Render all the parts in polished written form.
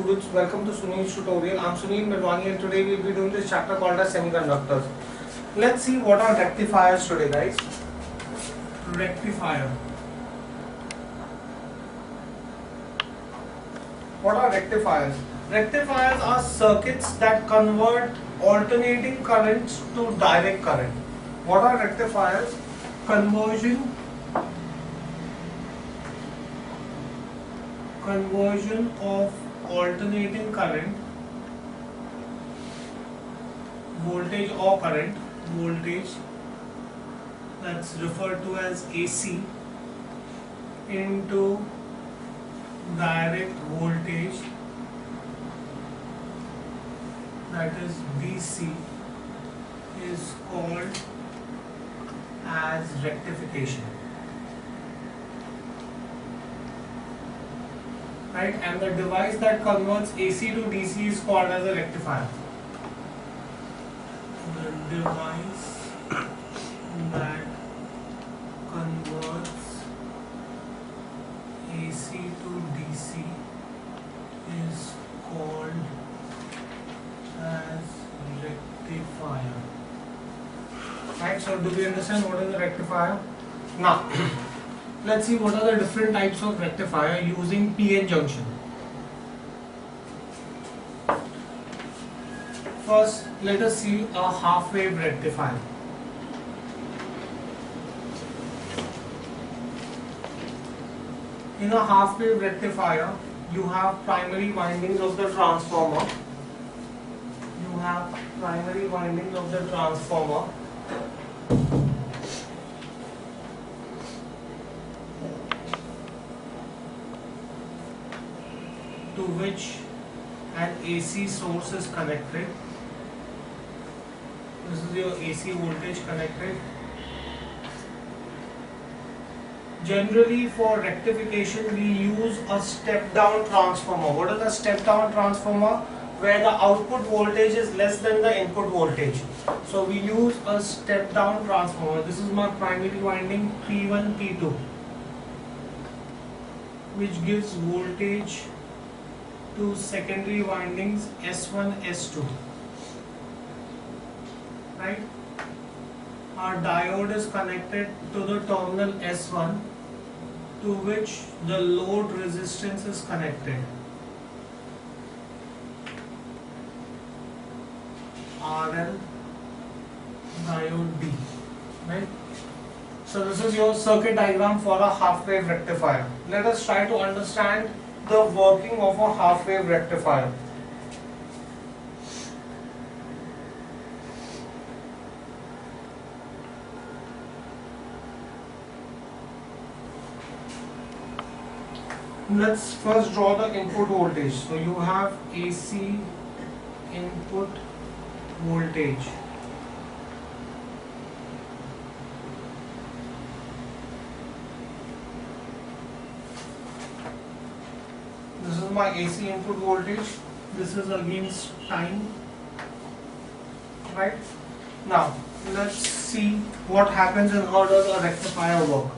goods. Welcome to Sunil's tutorial. I'm Sunil Medwani and today we'll be doing this chapter called as semiconductors. Let's see what are rectifiers today, guys. Rectifier. What are rectifiers? Rectifiers are circuits that convert alternating currents to direct current. What are rectifiers? Conversion of alternating current, voltage or current, voltage that's referred to as AC into direct voltage, that is DC, is called as rectification. Right, and the device that converts AC to DC is called as a rectifier. The device that converts AC to DC is called as rectifier. Right, so do we understand what is a rectifier? Now, let's see what are the different types of rectifier using PN junction. First, let us see a half wave rectifier. In a half wave rectifier, you have primary windings of the transformer. To which an AC source is connected. This is your AC voltage connected. Generally, for rectification, we use a step down transformer. What is a step down transformer? Where the output voltage is less than the input voltage. So we use a step down transformer. This is my primary winding P1, P2, which gives voltage to secondary windings S1, S2. Right? Our diode is connected to the terminal S1, to which the load resistance is connected. RL diode B. Right? So this is your circuit diagram for a half wave rectifier. Let us try to understand the working of a half wave rectifier. Let's first draw the input voltage. So you have AC input voltage. This is my AC input voltage. This is against time. Right? Now, let's see what happens and how does a rectifier work.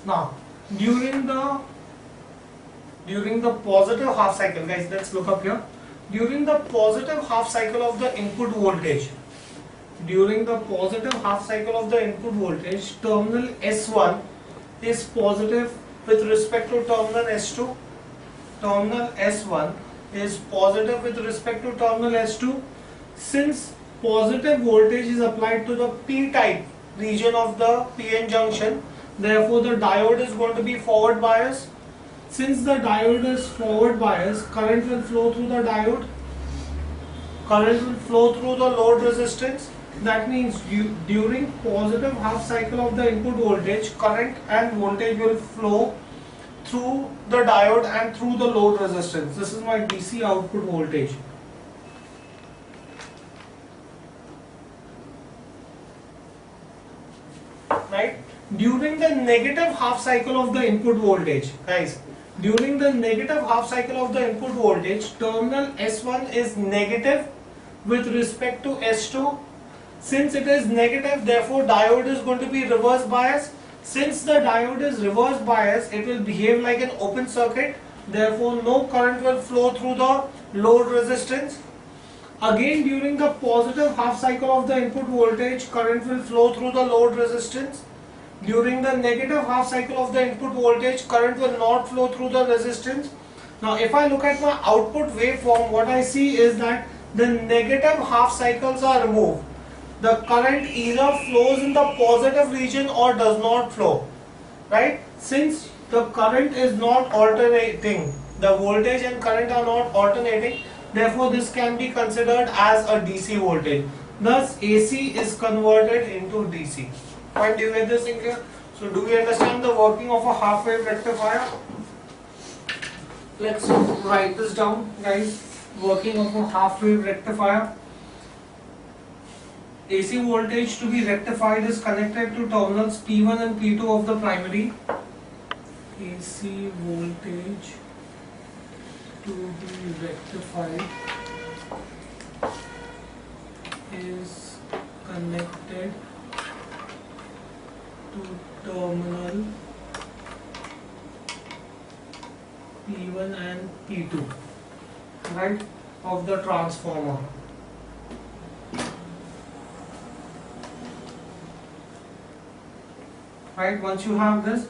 Now, during the positive half cycle, guys, let's look up here. During the positive half cycle of the input voltage, terminal S1 is positive with respect to terminal S2. Terminal S1 is positive with respect to terminal S2. Since positive voltage is applied to the P-type region of the PN junction, therefore the diode is going to be forward bias. Since the diode is forward bias, current will flow through the diode. Current will flow through the load resistance. That means during positive half cycle of the input voltage, current and voltage will flow through the diode and through the load resistance. This is my DC output voltage. Right? During the negative half cycle of the input voltage, guys, During the negative half cycle of the input voltage, terminal S1 is negative with respect to S2. Since it is negative, therefore diode is going to be reverse bias. Since the diode is reverse bias, it will behave like an open circuit. Therefore, no current will flow through the load resistance. Again, during the positive half cycle of the input voltage, current will flow through the load resistance. During the negative half cycle of the input voltage, current will not flow through the resistance. Now, if I look at my output waveform, what I see is that the negative half cycles are removed. The current either flows in the positive region or does not flow, right? Since the current is not alternating, the voltage and current are not alternating, therefore this can be considered as a DC voltage. Thus AC is converted into DC. Fine, do you get this in here? So do we understand the working of a half wave rectifier? Let's write this down, guys. Working of a half wave rectifier. AC voltage to be rectified is connected to terminals P1 and P2 of the primary. AC voltage to be rectified is connected to terminal P1 and P2, right, of the transformer. Right, once you have this,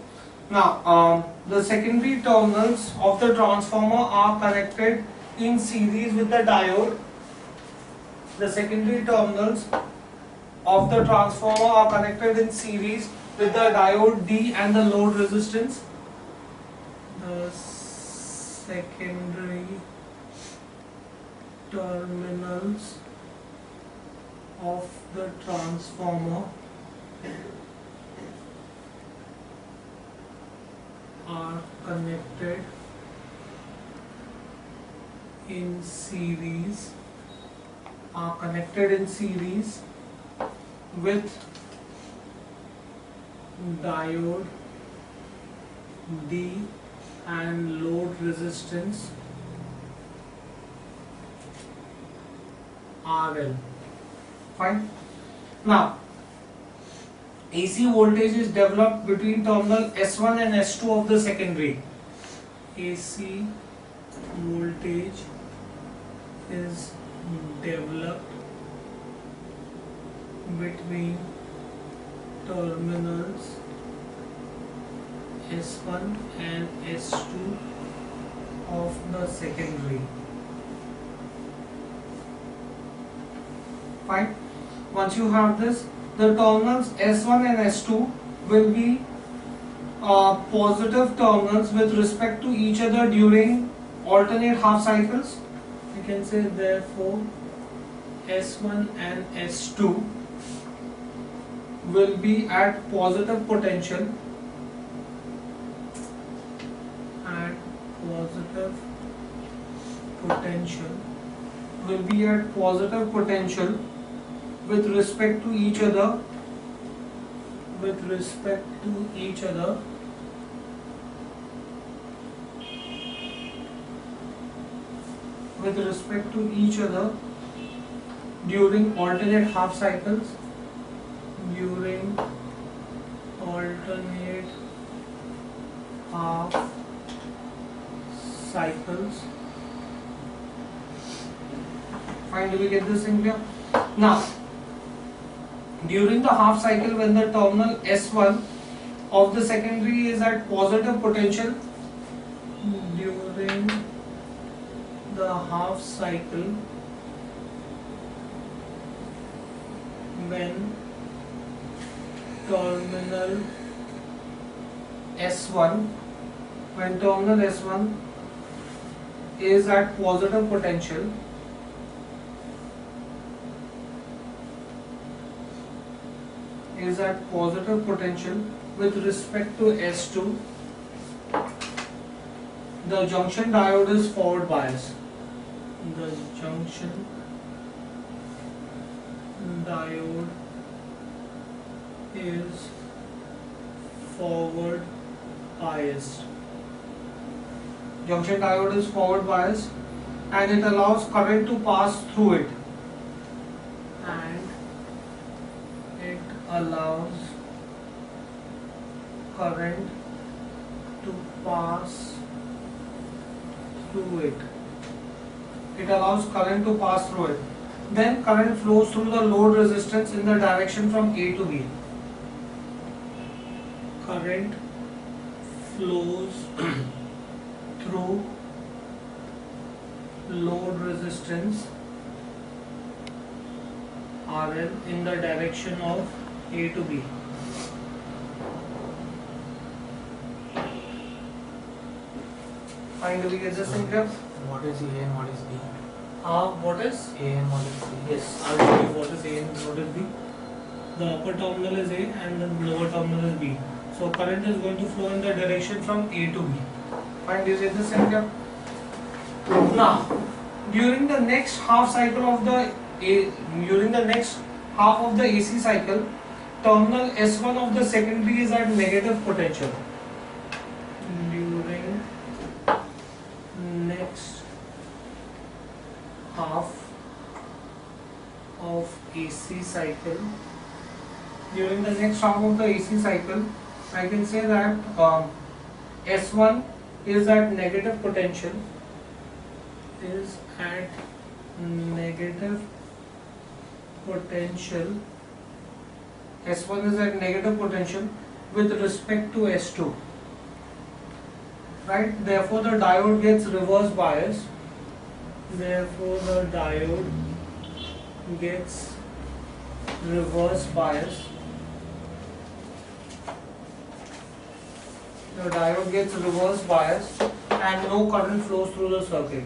now the secondary terminals of the transformer are connected in series with the diode. The secondary terminals of the transformer are connected in series with the diode D and the load resistance. The secondary terminals of the transformer are connected in series with diode D and load resistance RL. Fine. Now AC voltage is developed between terminal S1 and S2 of the secondary. AC voltage is developed between terminals S1 and S2 of the secondary. Fine. Once you have this, the terminals S1 and S2 will be positive terminals with respect to each other during alternate half cycles. You can say therefore S1 and S2 will be at positive potential with respect to each other during alternate half cycles. Fine, do we get this in clear? Now, during the half cycle, when the terminal S1 of the secondary is at positive potential, during the half cycle when terminal S1 is at positive potential, with respect to S2, the junction diode is forward biased. The junction diode is forward biased. junction diode is forward biased and it allows current to pass through it. And it allows current to pass through it. It allows current to pass through it. Then current flows through the load resistance in the direction from A to B. Current flows through load resistance RL in the direction of A to B. Fine, do we get this in clear? What is A and what is B? What is? A and what is B? Yes, I'll tell you what is A and what is B. The upper terminal is A and the lower terminal is B. So current is going to flow in the direction from A to B. Fine, do you get this in clear? Now, during the next half of the AC cycle, terminal S1 of the secondary is at negative potential. During next half of AC cycle, I can say that S1 is at negative potential. S1 is at negative potential with respect to S2. Right? Therefore, the diode gets reverse biased. The diode gets reverse biased and no current flows through the circuit.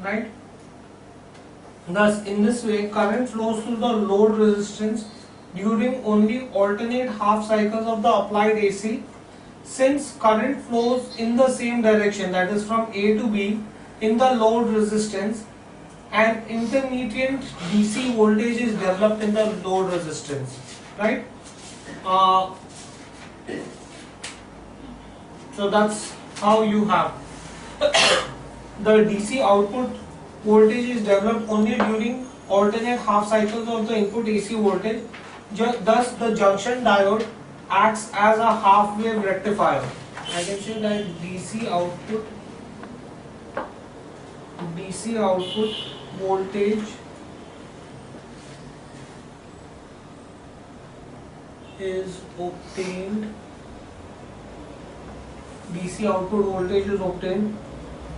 Right? Thus, in this way, current flows through the load resistance during only alternate half cycles of the applied AC. Since current flows in the same direction, that is from A to B, in the load resistance, an intermediate DC voltage is developed in the load resistance. Right? So that's how you have the DC output voltage is developed only during alternate half cycles of the input AC voltage. Thus, the junction diode acts as a half wave rectifier. I can say that DC output voltage is obtained. DC output voltage is obtained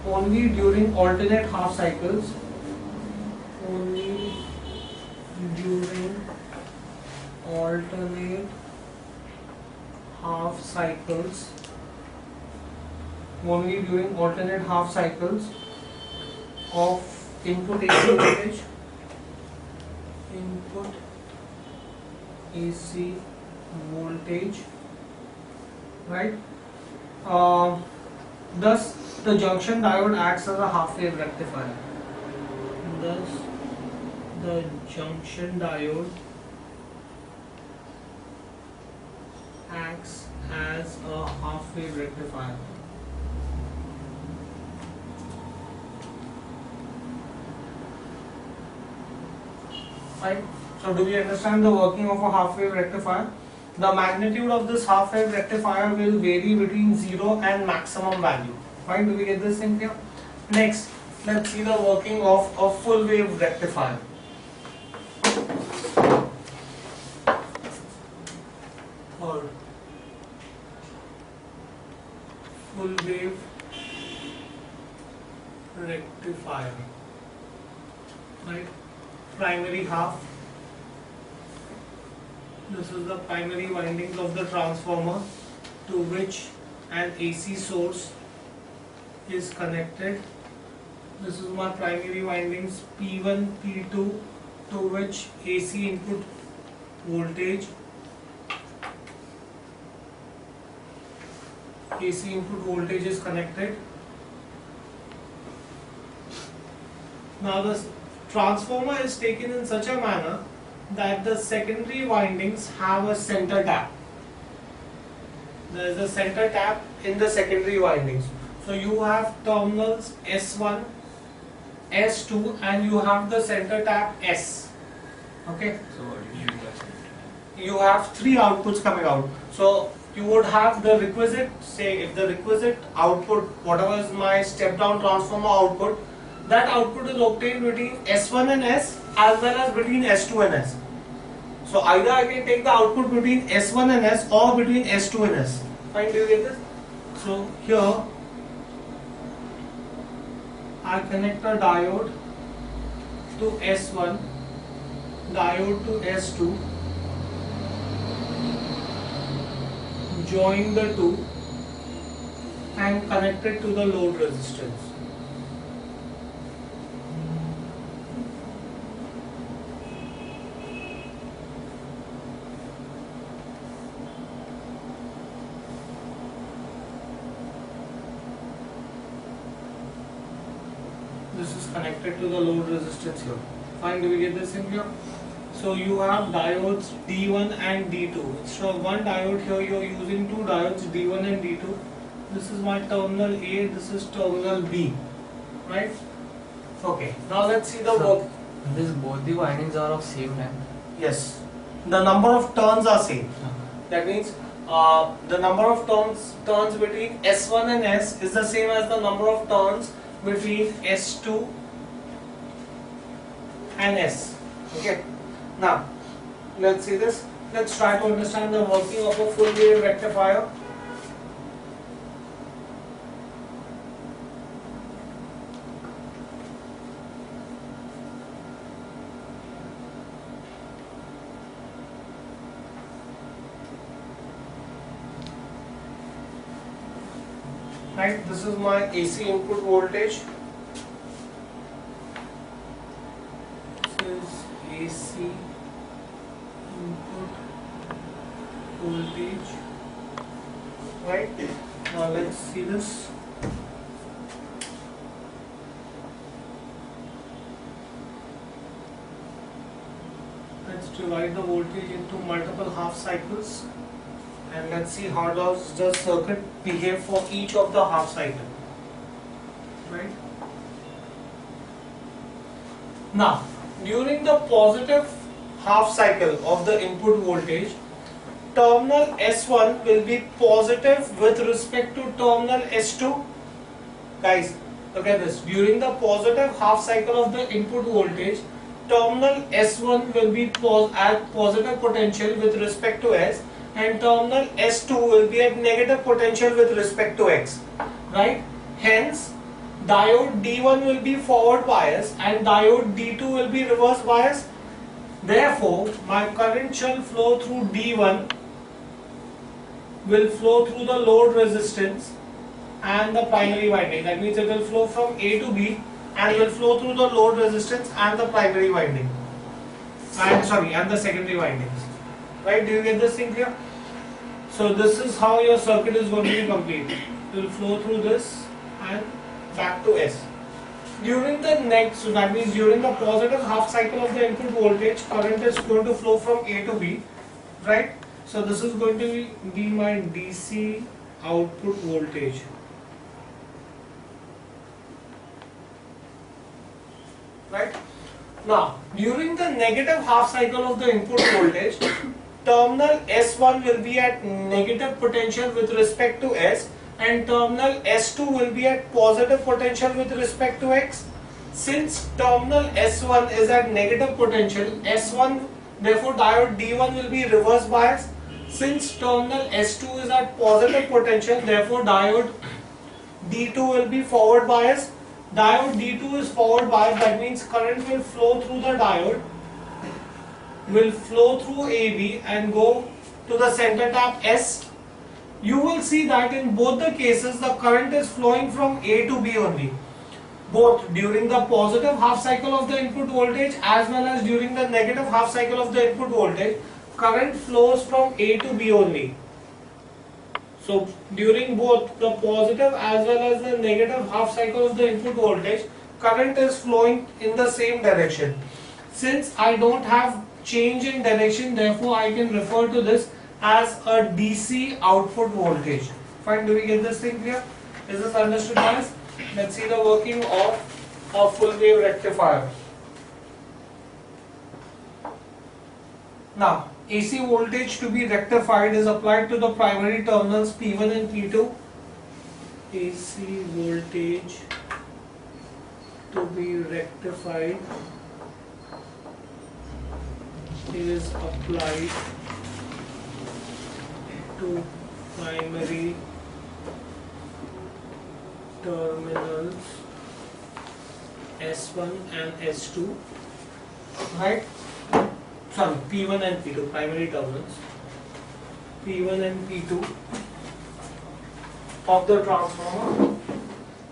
only during alternate half cycles. Only during alternate half cycles of input AC voltage, right? Thus, the junction diode acts as a half wave rectifier. Thus, the junction diode acts as a half wave rectifier. Right? So do we understand the working of a half wave rectifier? The magnitude of this half wave rectifier will vary between 0 and maximum value. Fine, do we get this in here? Next, let's see the working of a full wave rectifier. Third, full wave rectifier. Right? Primary half. This is the primary windings of the transformer to which an AC source is connected. This is my primary windings P1, P2 to which AC input voltage is connected, Now the transformer is taken in such a manner that the secondary windings have a center tap. There is a center tap in the secondary windings. So you have terminals S1, S2 and you have the center tap S. Okay. So what do you mean by center? You have three outputs coming out. So you would have the requisite, say if the requisite output, whatever is my step down transformer output, that output is obtained between S1 and S as well as between S2 and S. So either I can take the output between S1 and S or between S2 and S. Fine, do you get this? So here I connect a diode to S1, diode to S2, join the two and connect it to the load resistance. This is connected to the load resistance here. Fine, do we get this in here? So you have diodes D1 and D2. Instead of one diode here, you are using two diodes D1 and D2. This is my terminal A, this is terminal B. Right? Okay, now let's see the work. This both the windings are of same length. Yes, the number of turns are same. That means the number of turns between S1 and S is the same as the number of turns between S2 and S. Okay. Now, let's see this. Let's try to understand the working of a full wave rectifier. Right, this is my AC input voltage. This is AC input voltage. Right, now let's see this. Let's divide the voltage into multiple half cycles. And let's see how does the circuit behave for each of the half cycle. Right? Now, during the positive half cycle of the input voltage, terminal S1 will be positive with respect to terminal S2. Guys, look at this. During the positive half cycle of the input voltage, terminal S1 will be at positive potential with respect to S, and terminal S2 will be at negative potential with respect to X, right? Hence, diode D1 will be forward bias and diode D2 will be reverse bias. Therefore, my current shall flow through D1 will flow through the load resistance and the primary winding. That means it will flow from A to B and will flow through the load resistance and the primary winding. And the secondary windings. Right, do you get this thing here? So this is how your circuit is going to be complete. It will flow through this and back to S. During the next, so that means during the positive half cycle of the input voltage, current is going to flow from A to B, right? So this is going to be my DC output voltage. Right? Now, during the negative half cycle of the input voltage, terminal S1 will be at negative potential with respect to S and terminal S2 will be at positive potential with respect to X. Since terminal S1 is at negative potential, S1, therefore diode D1 will be reverse bias. Since terminal S2 is at positive potential, therefore diode D2 will be forward bias. Diode D2 is forward bias, that means current will flow through the diode, will flow through AB and go to the center tap S. You will see that in both the cases the current is flowing from A to B only. Both during the positive half cycle of the input voltage as well as during the negative half cycle of the input voltage, current flows from A to B only. So during both the positive as well as the negative half cycle of the input voltage, current is flowing in the same direction. Since I don't have change in direction, therefore I can refer to this as a DC output voltage. Fine, do we get this thing clear? Is this understood, guys? Let's see the working of a full wave rectifier. Now, AC voltage to be rectified is applied to the primary terminals P1 and P2. AC voltage to be rectified is applied to primary terminals S1 and S2, right? Sorry, P1 and P2, primary terminals P1 and P2 of the transformer.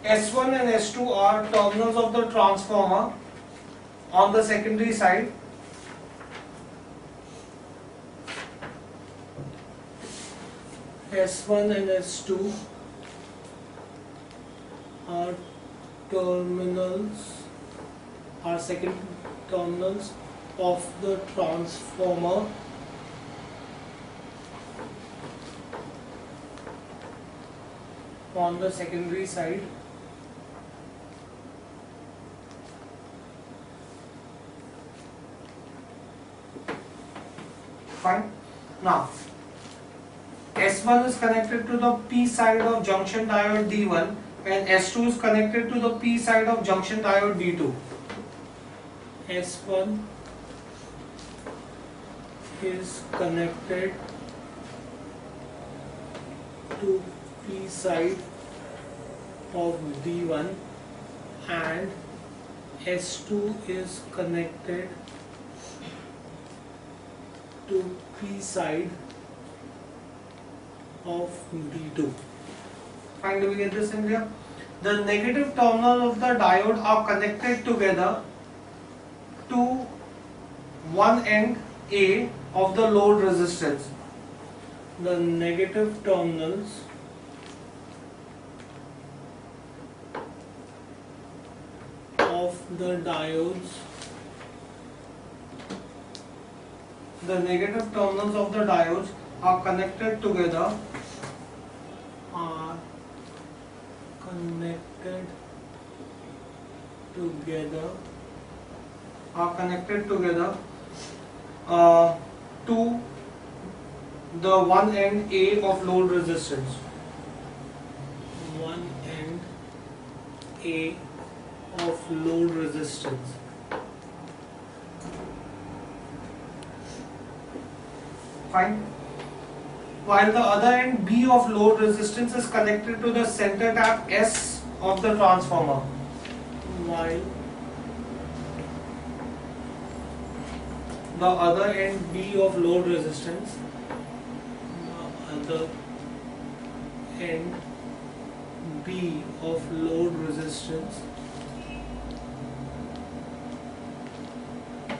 S1 and S2 are terminals of the transformer on the secondary side. S1 and S2 are terminals, are second terminals of the transformer on the secondary side. Fine. Now, S1 is connected to the P side of junction diode D1 and S2 is connected to the P side of junction diode D2. S1 is connected to P side of D1 and S2 is connected to P side of D2. Fine, do we get this in here? The negative terminals of the diode are connected together to one end A of the load resistance. The negative terminals of the diodes, the negative terminals of the diodes are connected together, to the one end A of load resistance. One end A of load resistance. Fine. While the other end B of load resistance is connected to the center tap S of the transformer. While the other end B of load resistance, the other end B of load resistance,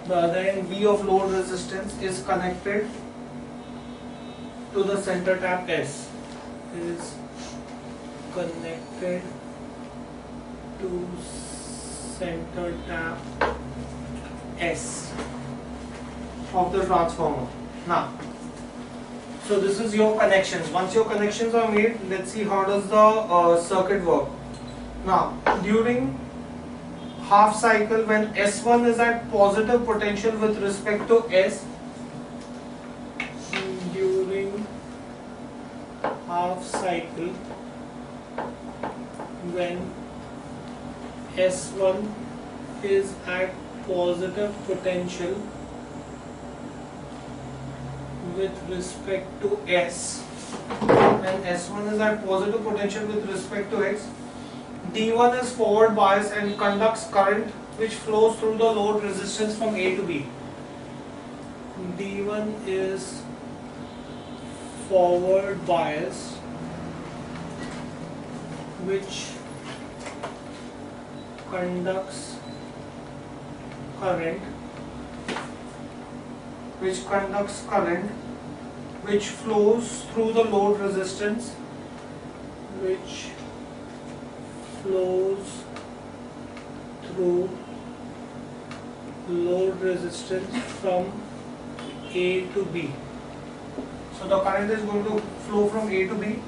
the other end B of load resistance is connected to the center tap S, is connected to center tap S of the transformer. Now, so this is your connections. Once your connections are made, let's see how does the circuit work. Now, during half cycle, when S1 is at positive potential with respect to S, during half cycle, when S1 is at positive potential with respect to S, when S1 is at positive potential with respect to X, D1 is forward bias and conducts current which flows through the load resistance from A to B. D1 is forward bias which conducts current which flows through the load resistance, which flows through load resistance from A to B. So the current is going to flow from A to B.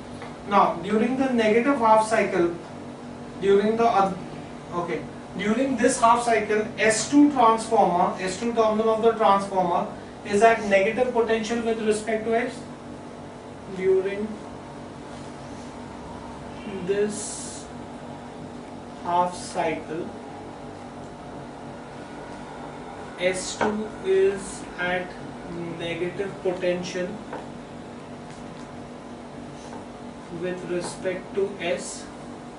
Now during the negative half cycle, during this half cycle, S2 transformer, S2 terminal of the transformer is at negative potential with respect to S. During this half cycle, S2 is at negative potential with respect to S.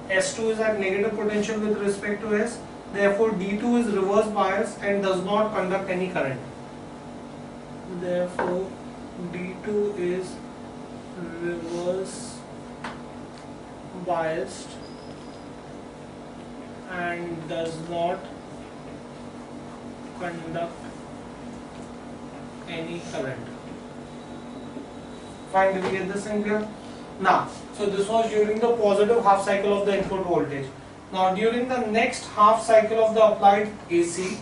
S2 is at negative potential with respect to S. Therefore, D2 is reverse biased and does not conduct any current. Therefore, D2 is reverse biased and does not conduct any current. Fine, did we get this in clear? Now, so this was during the positive half cycle of the input voltage. Now during the next half cycle of the applied AC,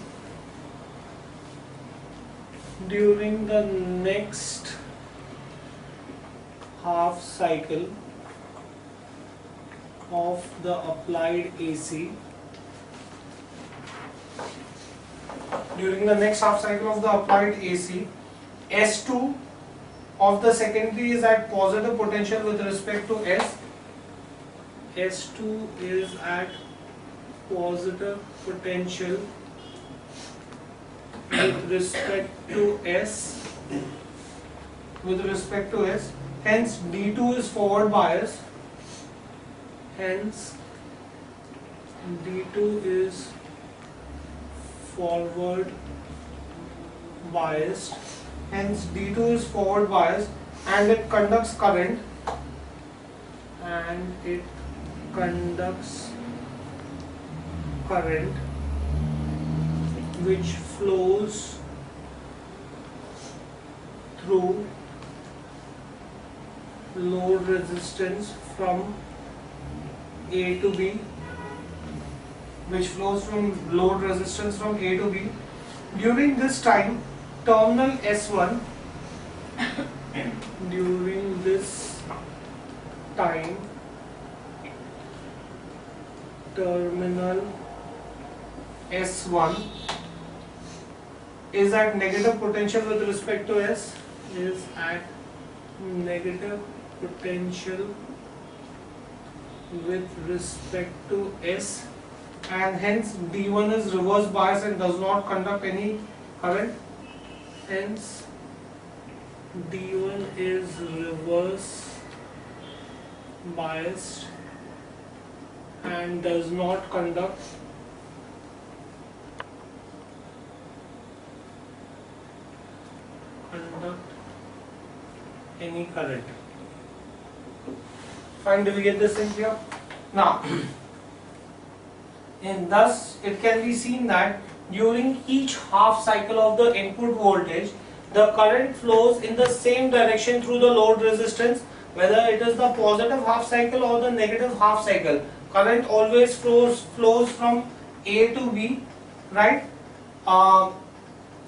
during the next half cycle of the applied AC, during the next half cycle of the applied AC, S2 of the secondary is at positive potential with respect to S. S2 is at positive potential with respect to S. Hence D2 is forward biased. Hence D2 is forward biased. Hence D2 is forward biased and it conducts current which flows through load resistance from A to B, During this time, terminal S1 terminal S1 is at negative potential with respect to S, and hence D1 is reverse biased and does not conduct any current. Hence D1 is reverse biased and does not conduct any current. Fine, do we get this in here? Now, and thus it can be seen that during each half cycle of the input voltage, the current flows in the same direction through the load resistance, whether it is the positive half cycle or the negative half cycle. Current always flows from A to B, right?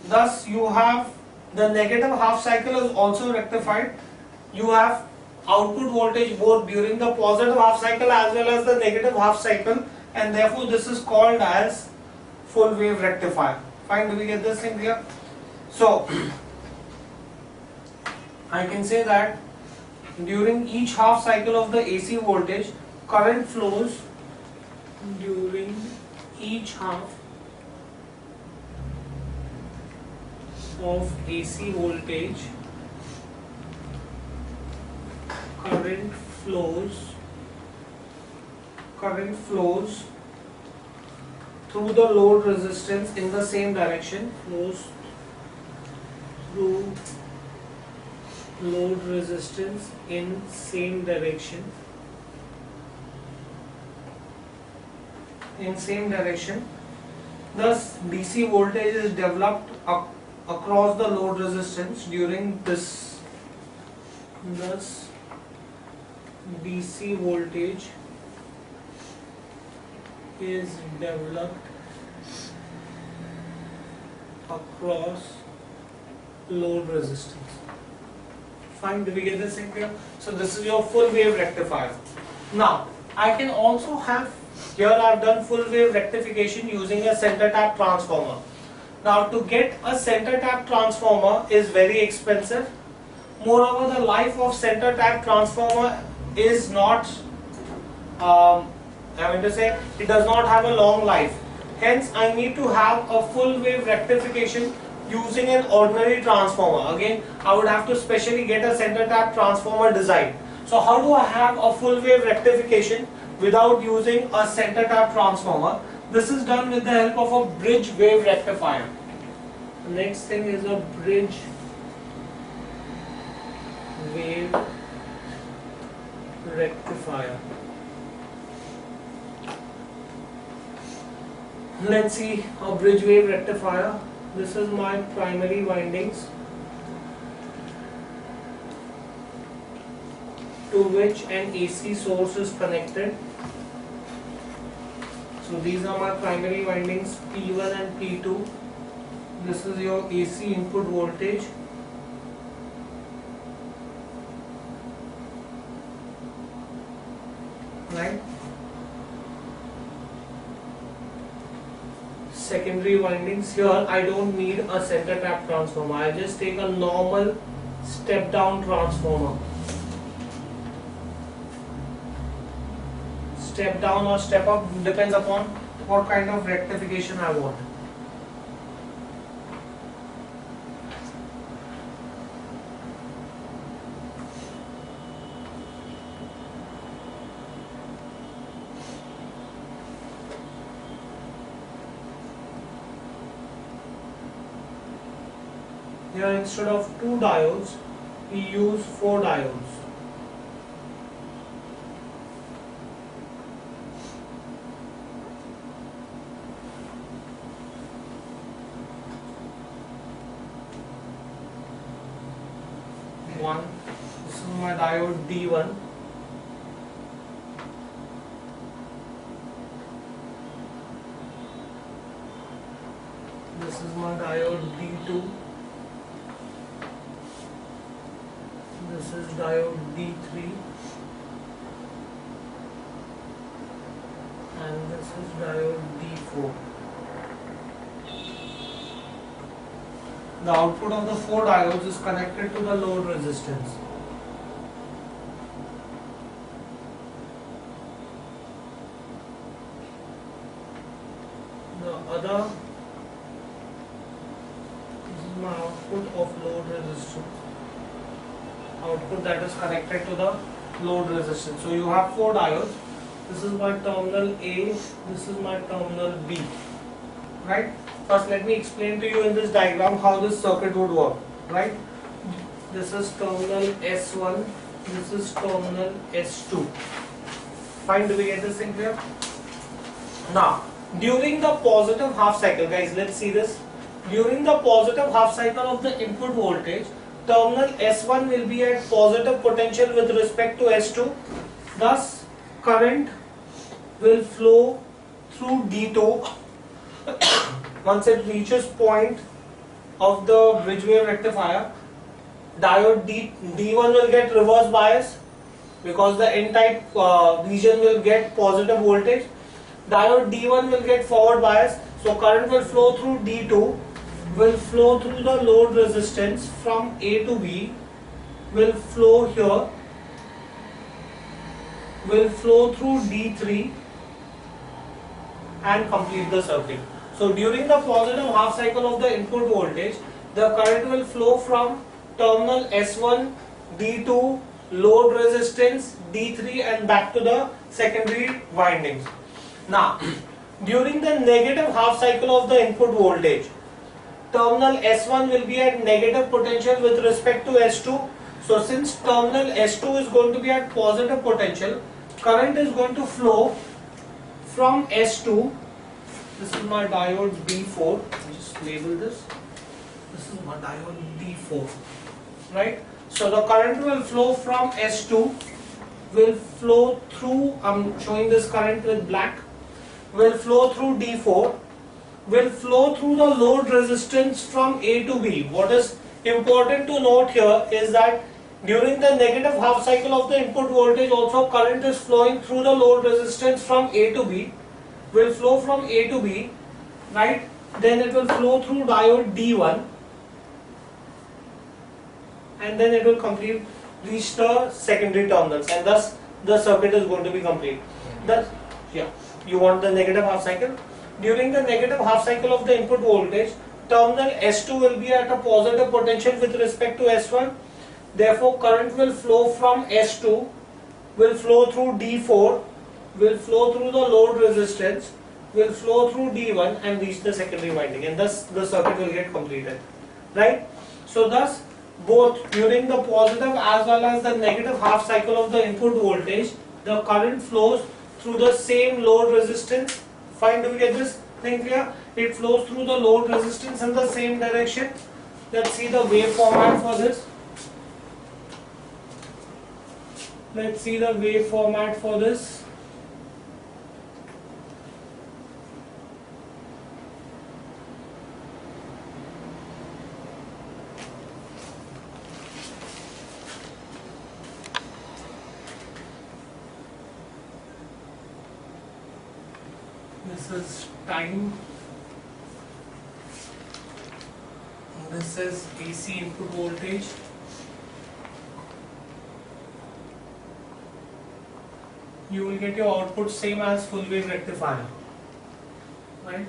Thus you have the negative half cycle is also rectified. You have output voltage both during the positive half cycle as well as the negative half cycle, and therefore this is called as full wave rectifier. Fine, do we get this in here? So I can say that during each half cycle of the AC voltage, current flows during each half of AC voltage, current flows through the load resistance in the same direction, Thus DC voltage is developed across the load resistance during this. Thus DC voltage is developed across load resistance. Fine, do we get this thing clear? So this is your full wave rectifier. Now, I can also have, here I've done full wave rectification using a center tap transformer. Now to get a center tap transformer is very expensive. Moreover, the life of center tap transformer is not, it does not have a long life. Hence, I need to have a full wave rectification using an ordinary transformer. Again, I would have to specially get a center tap transformer design. So how do I have a full wave rectification without using a center tap transformer? This is done with the help of a bridge wave rectifier. The next thing is a bridge wave rectifier. Let's see a bridge wave rectifier. This is my primary windings to which an AC source is connected. So these are my primary windings P1 and P2. This is your AC input voltage. Right? Secondary windings, here I don't need a center tap transformer. I just take a normal step down transformer. Step down or step up depends upon what kind of rectification I want. Here instead of 2 diodes, we use 4 diodes. This is my diode D1. This is my diode D2. This is diode D3 and this is diode D4. The output of the 4 diodes is connected to the load resistance. The other, this is my output of load resistance. Output that is connected to the load resistance. So you have 4 diodes. This is my terminal A, this is my terminal B. Right? First let me explain to you in this diagram how this circuit would work. Right? This is terminal S1, this is terminal S2. Fine, do we get this thing clear? Now, during the positive half cycle, guys, let's see this. During the positive half cycle of the input voltage, terminal S1 will be at positive potential with respect to S2. Thus, current will flow through D2 once it reaches point of the bridge wave rectifier. Diode D1 will get reverse bias because the N-type region will get positive voltage. Diode D1 will get forward bias. So current will flow through D2, will flow through the load resistance from A to B, will flow here, will flow through D3 and complete the circuit. So during the positive half cycle of the input voltage, the current will flow from terminal S1, D2, load resistance, D3 and back to the secondary windings. Now, during the negative half cycle of the input voltage, terminal S1 will be at negative potential with respect to S2. So since terminal S2 is going to be at positive potential, current is going to flow from S2. This is my diode D4. Just label this. This is my diode D4. Right? So the current will flow from S2, will flow through, I'm showing this current with black, will flow through D4, will flow through the load resistance from A to B. What is important to note here is that during the negative half cycle of the input voltage also current is flowing through the load resistance from A to B, will flow from A to B, right? Then it will flow through diode D1 and then it will reach the secondary terminals, and thus the circuit is going to be complete. Thus, yeah, you want the negative half cycle? During the negative half cycle of the input voltage, terminal S2 will be at a positive potential with respect to S1. Therefore, current will flow from S2, will flow through D4, will flow through the load resistance, will flow through D1 and reach the secondary winding, and thus the circuit will get completed. Right? So thus, both during the positive as well as the negative half cycle of the input voltage, the current flows through the same load resistance. Fine, do we get this thing clear? It flows through the load resistance in the same direction. Let's see the wave format for this. Let's see the wave format for this. This is time. This is AC input voltage. You will get your output same as full wave rectifier, right?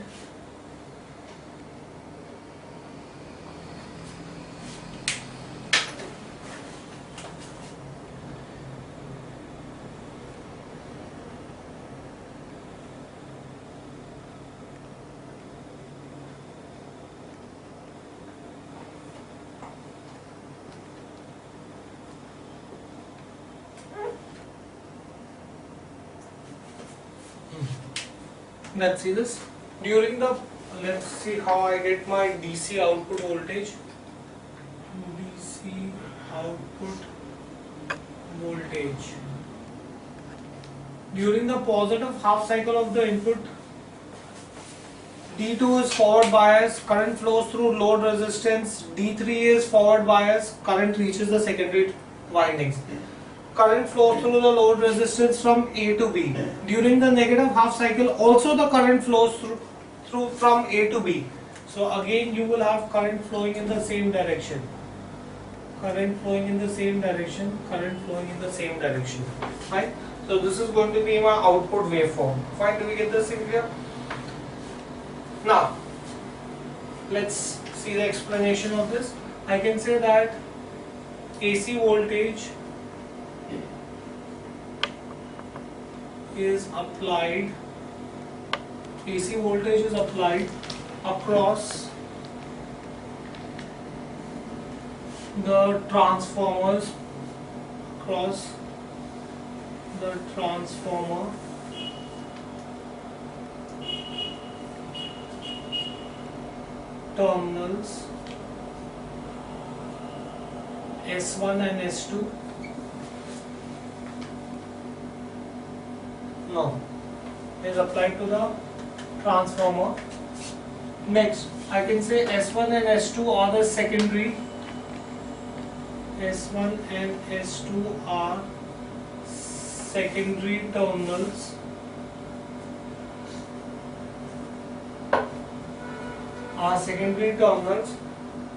Let's see this. During the, let's see how I get my DC output voltage. DC output voltage. During the positive half cycle of the input, D2 is forward bias, current flows through load resistance, D3 is forward bias, current reaches the secondary windings. Current flows through the load resistance from A to B. During the negative half cycle, also the current flows through from A to B. So again you will have current flowing in the same direction. Current flowing in the same direction, current flowing in the same direction. Right? So this is going to be my output waveform. Fine, do we get this in clear? Now, let's see the explanation of this. I can say that AC voltage is applied, AC voltage is applied across the transformers, across the transformer terminals S1 and S2. No, is applied to the transformer. Next, I can say S1 and S2 are the secondary. S1 and S2 are secondary terminals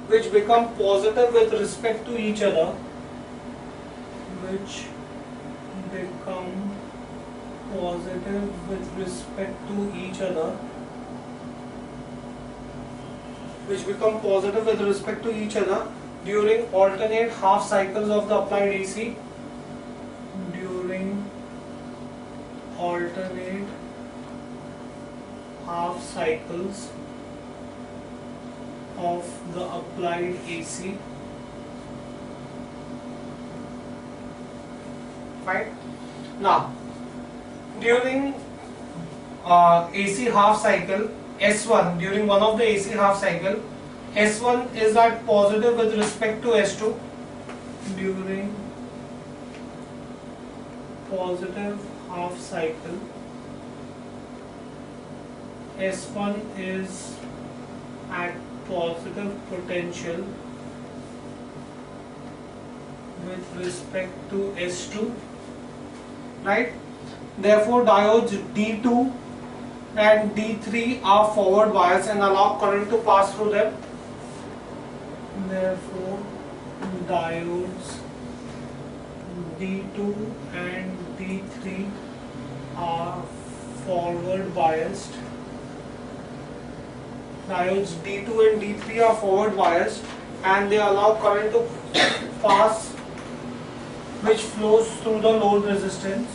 which become positive with respect to each other, which become positive with respect to each other, during alternate half cycles of the applied AC. During alternate half cycles of the applied AC. Fine. Now, during AC half cycle S1, during one of the AC half cycle, S1 is at positive with respect to S2. During positive half cycle, S1 is at positive potential with respect to S2, right? Therefore diodes D2 and D3 are forward bias and allow current to pass through them. Therefore diodes D2 and D3 are forward biased. Diodes D2 and D3 are forward biased and they allow current to pass which flows through the load resistance,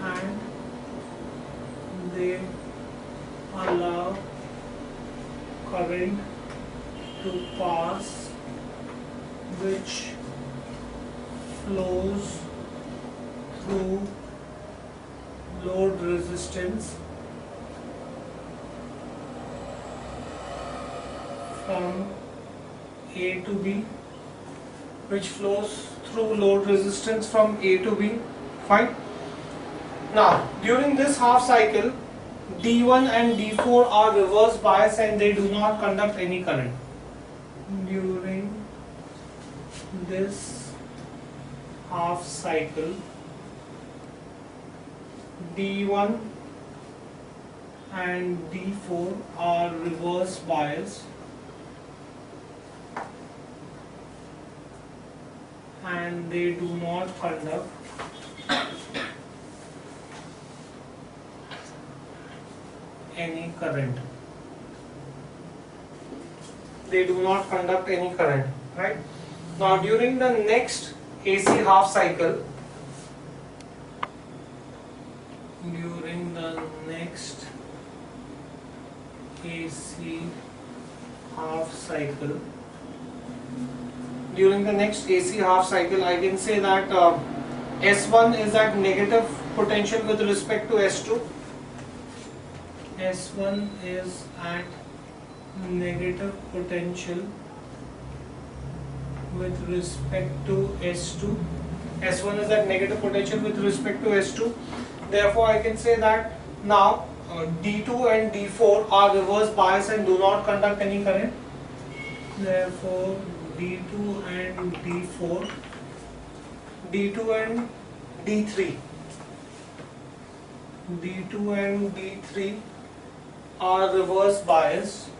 and they allow current to pass which flows through load resistance from A to B, which flows through load resistance from A to B. Fine. Now, during this half cycle, D1 and D4 are reverse bias and they do not conduct any current. During this half cycle, D1 and D4 are reverse bias and they do not conduct any current. They do not conduct any current, right? Now during the next AC half cycle, during the next AC half cycle, I can say that S1 is at negative potential with respect to S2. S1 is at negative potential with respect to S2. S1 is at negative potential with respect to S2. Therefore, I can say that now D2 and D4 are reverse bias and do not conduct any current. Therefore, D2 and D4, D2 and D3, D2 and D3 are reverse bias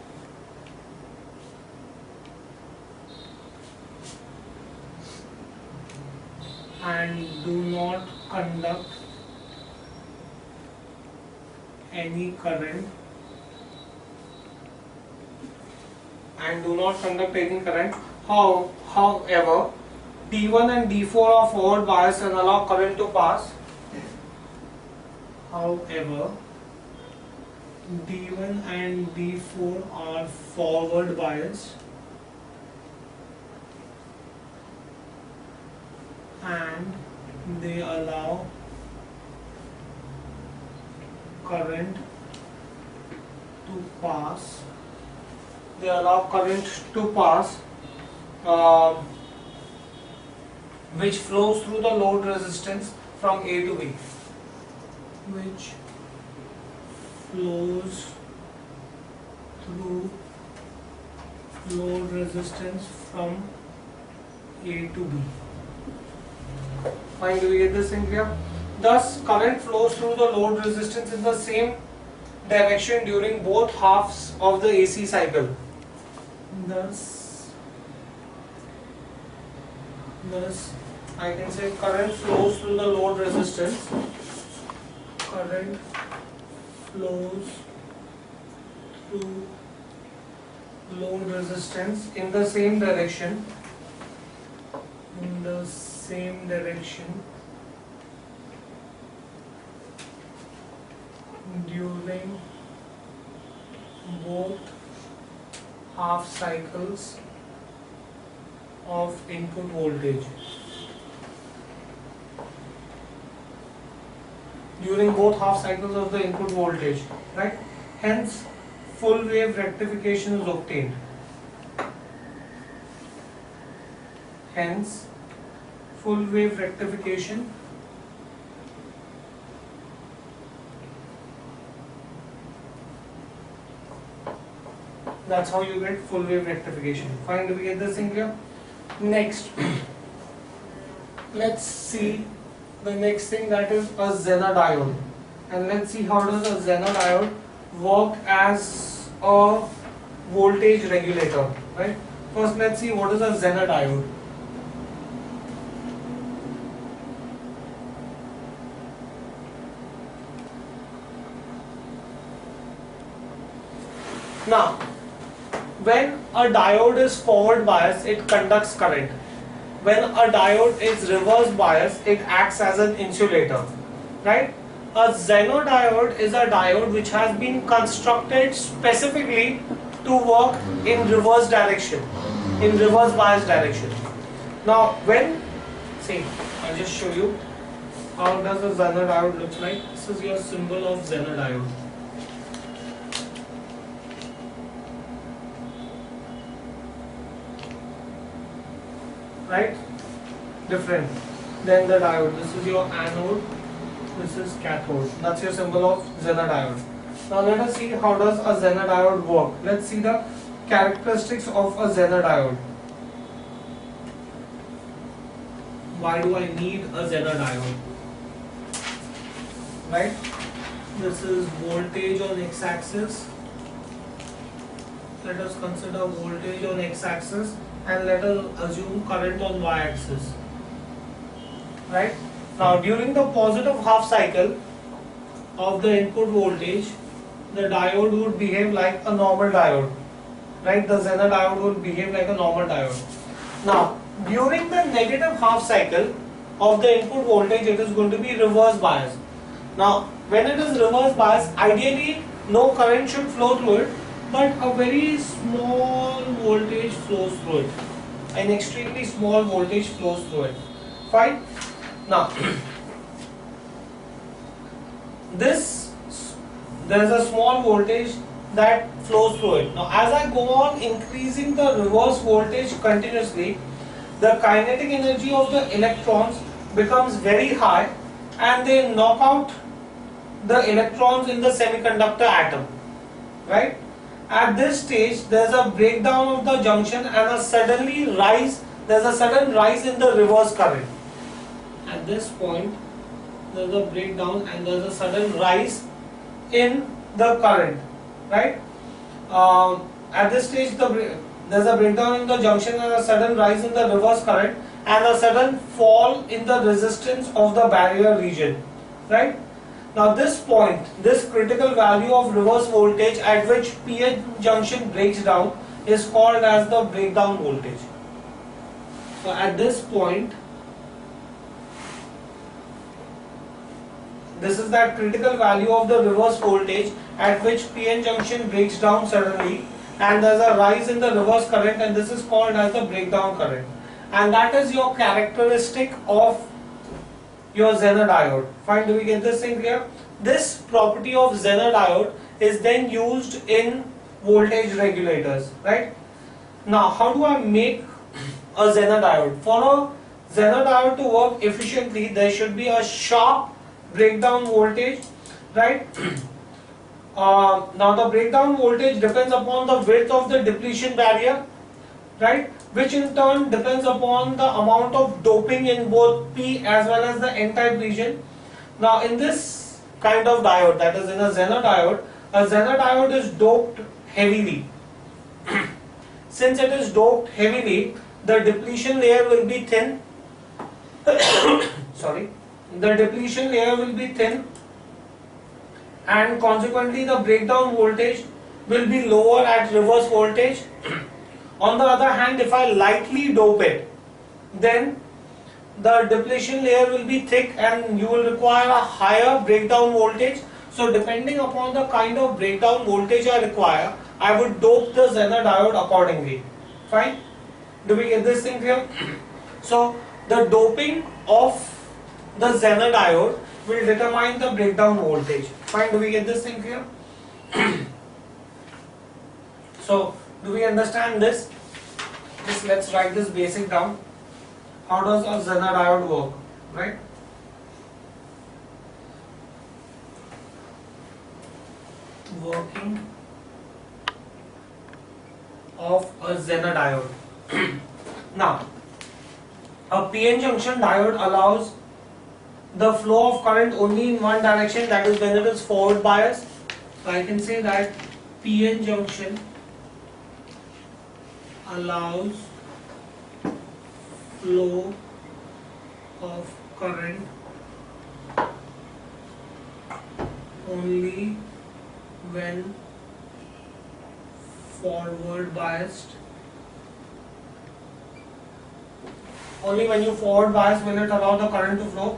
and do not conduct any current However, D1 and D4 are forward bias and allow current to pass. However, D1 and D4 are forward bias and they allow current to pass. Which flows through the load resistance from A to B. Which flows through load resistance from A to B. Fine, do we get this in clear? Thus, current flows through the load resistance in the same direction during both halves of the AC cycle. Thus I can say current flows through the load resistance. Current flows through load resistance in the same direction. During both half cycles of input voltage. During both half cycles of the input voltage, right? Hence, full wave rectification is obtained. Hence, full wave rectification That's how you get full wave rectification. Fine, do we get this thing clear? Next, let's see the next thing, that is a Zener diode. And let's see how does a Zener diode work as a voltage regulator, right? First, let's see what is a Zener diode. Now, when a diode is forward biased, it conducts current. When a diode is reverse biased, it acts as an insulator, right? A Zener diode is a diode which has been constructed specifically to work in reverse direction, in reverse bias direction. Now, see, I'll just show you how does a Zener diode look like. This is your symbol of Zener diode. Right? Different than the diode. This is your anode, this is cathode. That's your symbol of Zener diode. Now let us see how does a Zener diode work. Let's see the characteristics of a Zener diode. Why do I need a Zener diode? Right? This is voltage on x-axis. Let us consider voltage on x-axis and let us assume current on y-axis. Right? Now during the positive half cycle of the input voltage, the diode would behave like a normal diode. Right? The Zener diode would behave like a normal diode. Now during the negative half cycle of the input voltage, it is going to be reverse bias. Now when it is reverse bias, ideally no current should flow through it, but a very small voltage flows through it. An extremely small voltage flows through it. Fine. Now, there is a small voltage that flows through it. Now, as I go on increasing the reverse voltage continuously, the kinetic energy of the electrons becomes very high and they knock out the electrons in the semiconductor atom. Right? At this stage, there is a breakdown of the junction and there is a sudden rise in the reverse current. At this point, there is a breakdown and there is a sudden rise in the current, right? At this stage, there is a breakdown in the junction and a sudden rise in the reverse current and a sudden fall in the resistance of the barrier region, right? Now this point, this critical value of reverse voltage at which PN junction breaks down is called as the breakdown voltage. So at this point, this is that critical value of the reverse voltage at which PN junction breaks down suddenly and there is a rise in the reverse current, and this is called as the breakdown current. And that is your characteristic of your Zener diode. Fine, do we get this thing clear? This property of Zener diode is then used in voltage regulators, right? Now, how do I make a Zener diode? For a Zener diode to work efficiently, there should be a sharp breakdown voltage, right? Now the breakdown voltage depends upon the width of the depletion barrier, right? Which in turn depends upon the amount of doping in both P as well as the N-type region. Now in this kind of diode, that is in a Zener diode is doped heavily. Since it is doped heavily, the depletion layer will be thin. Sorry. The depletion layer will be thin and consequently the breakdown voltage will be lower at reverse voltage. On the other hand, if I lightly dope it, then the depletion layer will be thick and you will require a higher breakdown voltage. So depending upon the kind of breakdown voltage I require, I would dope the Zener diode accordingly. Fine? Do we get this thing clear? So the doping of the Zener diode will determine the breakdown voltage. Fine, do we get this thing clear? So, do we understand this? Just let's write this basic down. How does a Zener diode work, right? Working of a Zener diode. Now, a PN junction diode allows the flow of current only in one direction, that is when it is forward biased. So I can say that PN junction allows flow of current only when forward biased. Only when you forward bias will it allow the current to flow.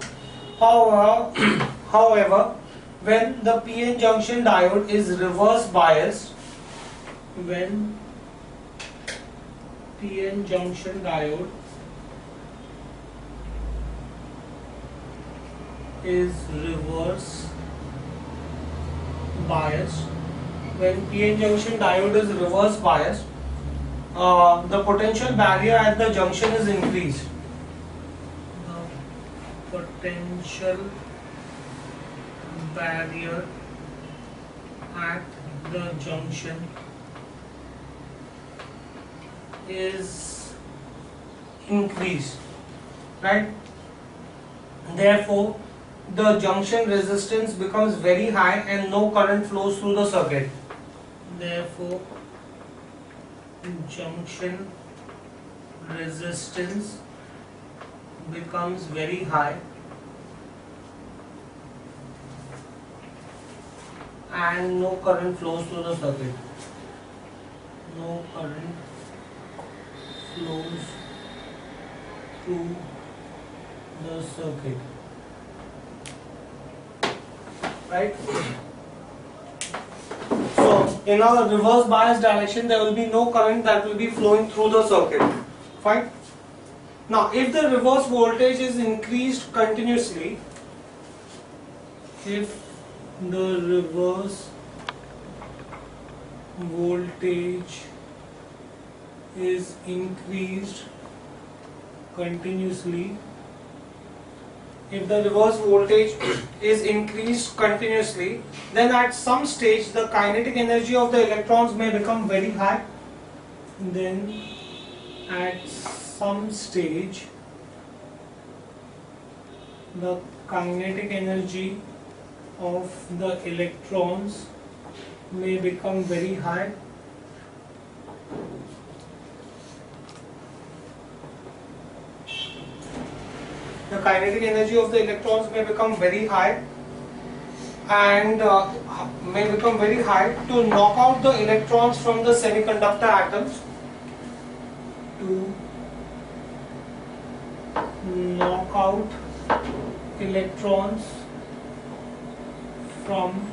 However, when the PN junction diode is reverse biased, when PN junction diode is reverse biased, when PN junction diode is reverse biased, the potential barrier at the junction is increased. The potential barrier at the junction is increased, right? Therefore, the junction resistance becomes very high and no current flows through the circuit. Therefore, junction resistance becomes very high and no current flows through the circuit. No current flows through the circuit. Right? So, in a reverse bias direction, there will be no current that will be flowing through the circuit. Fine? Now, if the reverse voltage is increased continuously, if the reverse voltage is increased continuously, if the reverse voltage is increased continuously, then at some stage the kinetic energy of the electrons may become very high. Then at some stage the kinetic energy of the electrons may become very high. The kinetic energy of the electrons may become very high and may become very high to knock out the electrons from the semiconductor atoms. To knock out electrons from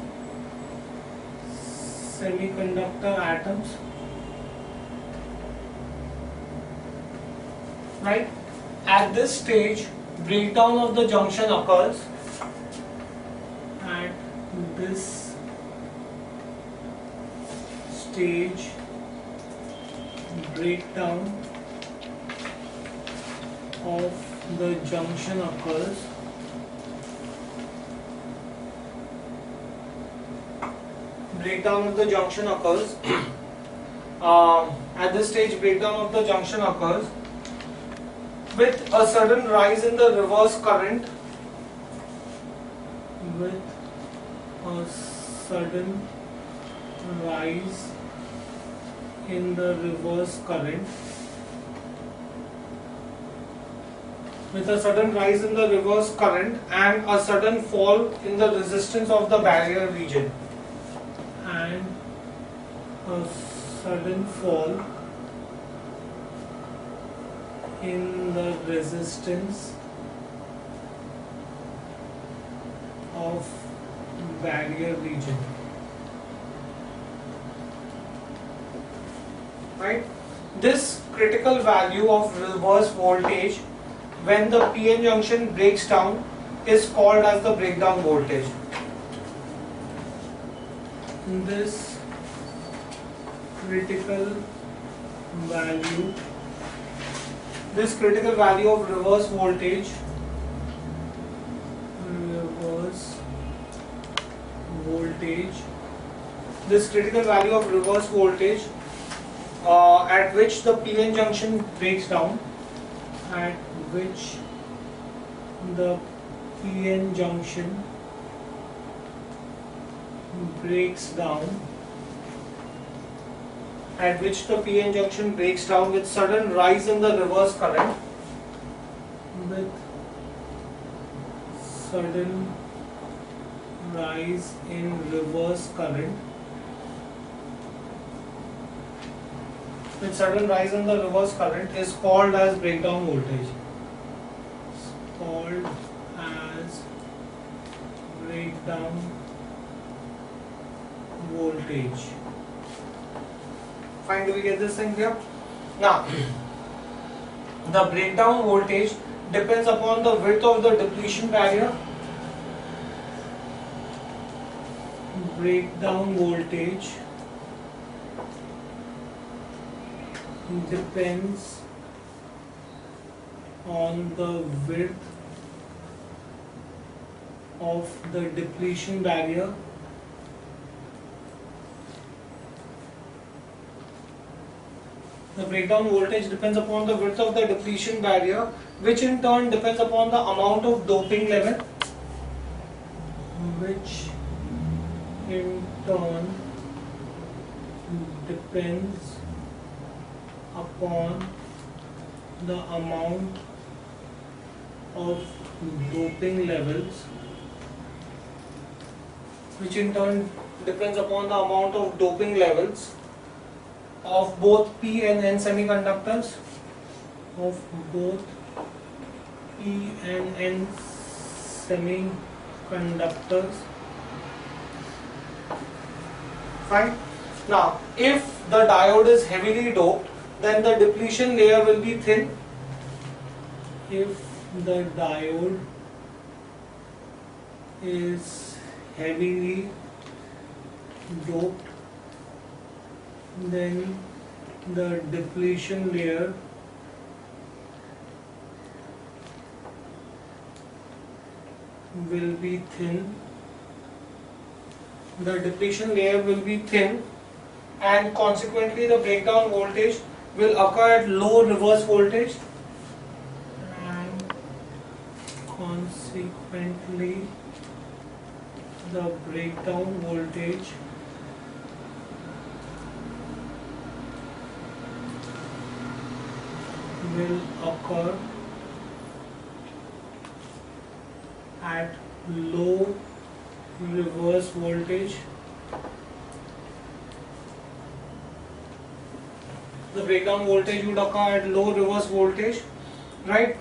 semiconductor atoms. Right? At this stage, breakdown of the junction occurs. At this stage, breakdown of the junction occurs. Breakdown of the junction occurs. At this stage, breakdown of the junction occurs with a sudden rise in the reverse current. With a sudden rise in the reverse current. With a sudden rise in the reverse current and a sudden fall in the resistance of the barrier region. And a sudden fall in the resistance of barrier region. Right? This critical value of reverse voltage when the PN junction breaks down is called as the breakdown voltage. This critical value of reverse voltage this critical value of reverse voltage at which the PN junction breaks down, at which the PN junction breaks down, at which the PN junction breaks down with sudden rise in the reverse current, with sudden rise in reverse current, with sudden rise in the reverse current is called as breakdown voltage. It's called as breakdown voltage. Fine, do we get this thing here? Now, the breakdown voltage depends upon the width of the depletion barrier. Breakdown voltage depends on the width of the depletion barrier. The breakdown voltage depends upon the width of the depletion barrier, which in turn depends upon the amount of doping level, which in turn depends upon the amount of doping levels, which in turn depends upon the amount of doping levels of both P and N semiconductors, of both P and N semiconductors. Fine. Now, if the diode is heavily doped, then the depletion layer will be thin. If the diode is heavily doped, then the depletion layer will be thin. The depletion layer will be thin, and consequently the breakdown voltage will occur at low reverse voltage, and consequently the breakdown voltage will occur at low reverse voltage. The breakdown voltage would occur at low reverse voltage, right?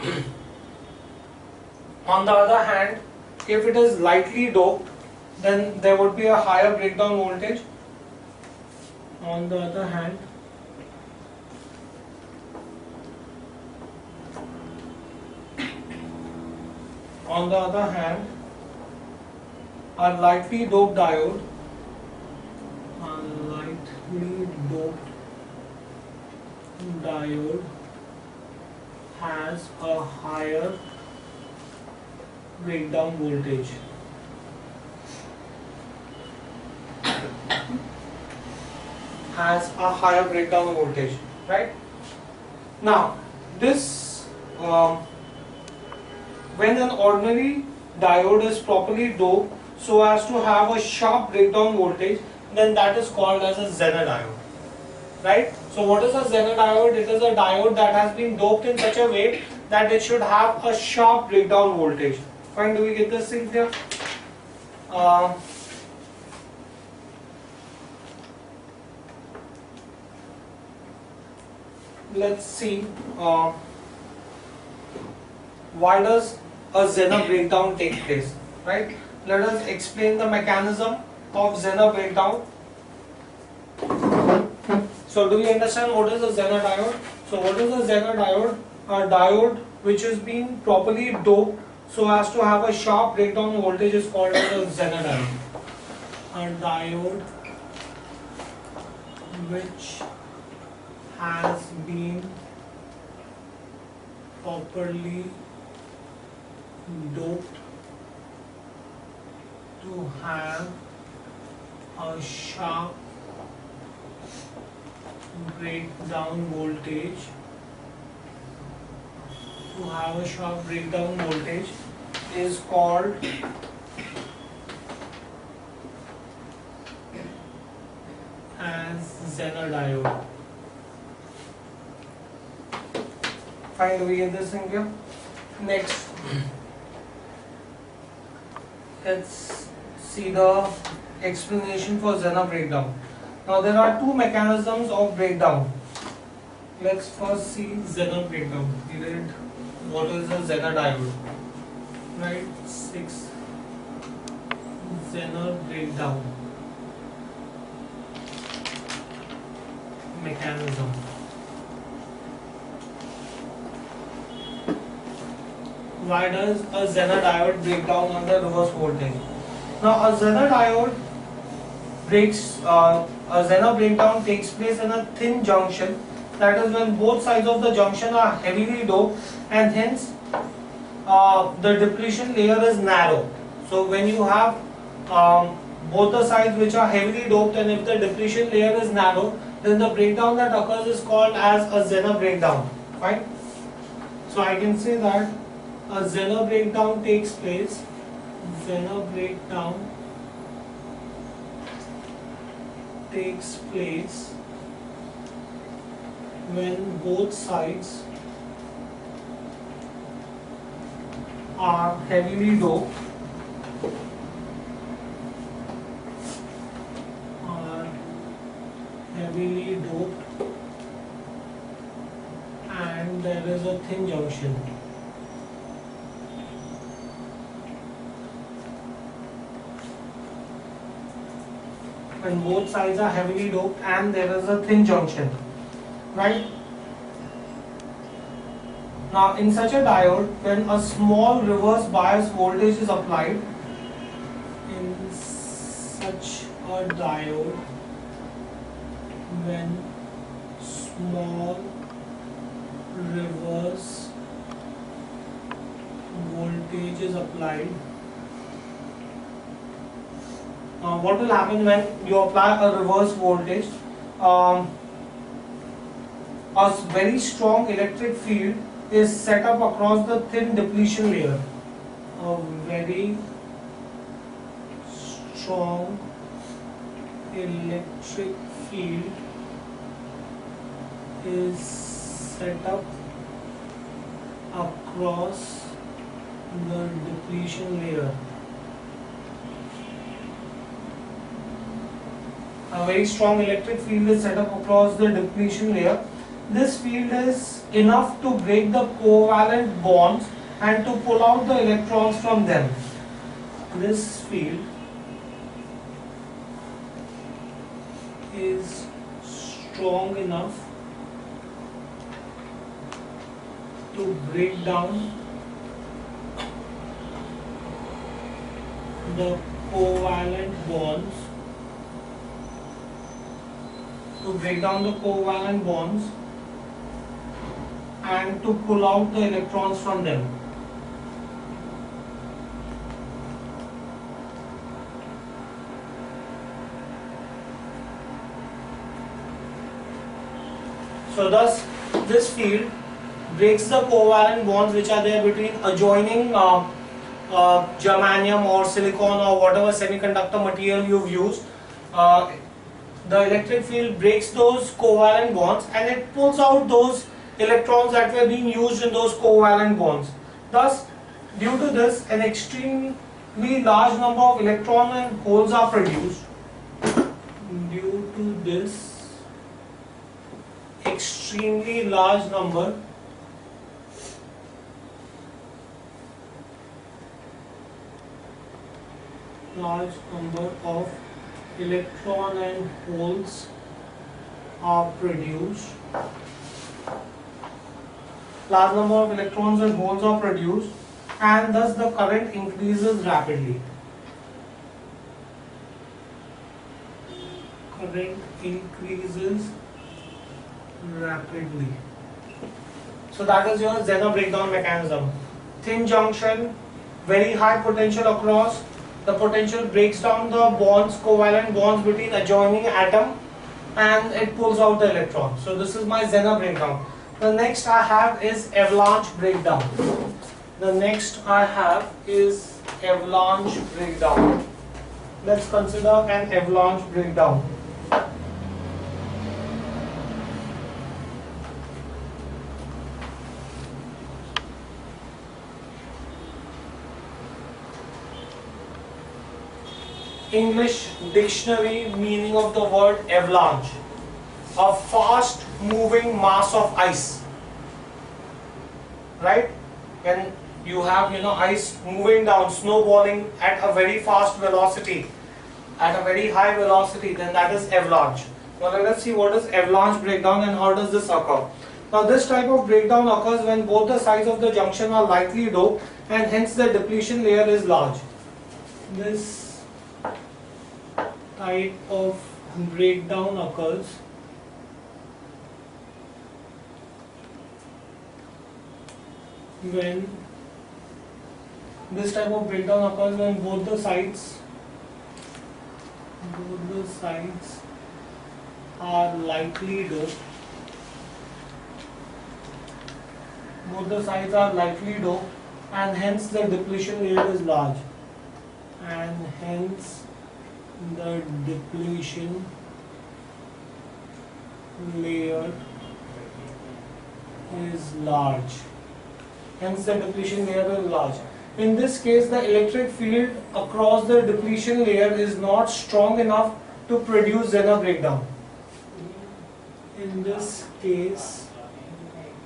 On the other hand, if it is lightly doped, then there would be a higher breakdown voltage. On the other hand, a lightly doped diode, has a higher breakdown voltage. Right? Now, this when an ordinary diode is properly doped so as to have a sharp breakdown voltage, then that is called as a Zener diode. Right? So what is a Zener diode? It is a diode that has been doped in such a way that it should have a sharp breakdown voltage. Fine, do we get this thing here? Let's see, why does a Zener breakdown take place, right? Let us explain the mechanism of Zener breakdown. So do we understand what is a Zener diode? So what is a Zener diode? A diode which is being properly doped so as to have a sharp breakdown voltage is called as a Zener diode. A diode which has been properly doped to have a sharp breakdown voltage, to have a sharp breakdown voltage is called as Zener diode. Fine, do we get this thing here? Next, let's see the explanation for Zener breakdown. Now there are two mechanisms of breakdown. Let's first see Zener breakdown. We read what is a Zener diode, right? 6 Zener breakdown mechanism. Why does a Zener diode break down under reverse voltage? Now a Zener diode a Zener breakdown takes place in a thin junction, that is when both sides of the junction are heavily doped and hence the depletion layer is narrow. So when you have both the sides which are heavily doped and if the depletion layer is narrow, then the breakdown that occurs is called as a Zener breakdown. Fine. So I can say that a Zener breakdown takes place. Zener breakdown takes place when both sides are heavily doped. And there is a thin junction. When both sides are heavily doped and there is a thin junction, right? Now in such a diode, when a small reverse bias voltage is applied, in such a diode, when small reverse voltage is applied, what will happen when you apply a reverse voltage? A very strong electric field is set up across the thin depletion layer. A very strong electric field is set up across the depletion layer. A very strong electric field is set up across the depletion layer. This field is enough to break the covalent bonds and to pull out the electrons from them. This field is strong enough to break down the covalent bonds, and to pull out the electrons from them. So thus this field breaks the covalent bonds which are there between adjoining germanium or silicon or whatever semiconductor material you've used. The electric field breaks those covalent bonds and it pulls out those electrons that were being used in those covalent bonds. Thus, due to this, an extremely large number of electrons and holes are produced. Due to this extremely large number of electron and holes are produced. Large number of electrons and holes are produced, and thus the current increases rapidly. Current increases rapidly. So that is your Zener breakdown mechanism. Thin junction, very high potential across. The potential breaks down the bonds, covalent bonds between adjoining atom, and it pulls out the electron. So this is my Zener breakdown. The next I have is avalanche breakdown. The next I have is avalanche breakdown. Let's consider an avalanche breakdown. English dictionary meaning of the word avalanche: a fast moving mass of ice. Right? When you have ice moving down, snowballing at a very fast velocity, at a very high velocity, then that is avalanche. Now let us see what is avalanche breakdown and how does this occur. Now this type of breakdown occurs when both the sides of the junction are lightly doped and hence the depletion layer is large. This type of breakdown occurs when both the sides are lightly doped. Both the sides are lightly doped and hence the depletion layer is large. And hence the depletion layer is large. In this case, the electric field across the depletion layer is not strong enough to produce Zener breakdown. In this case,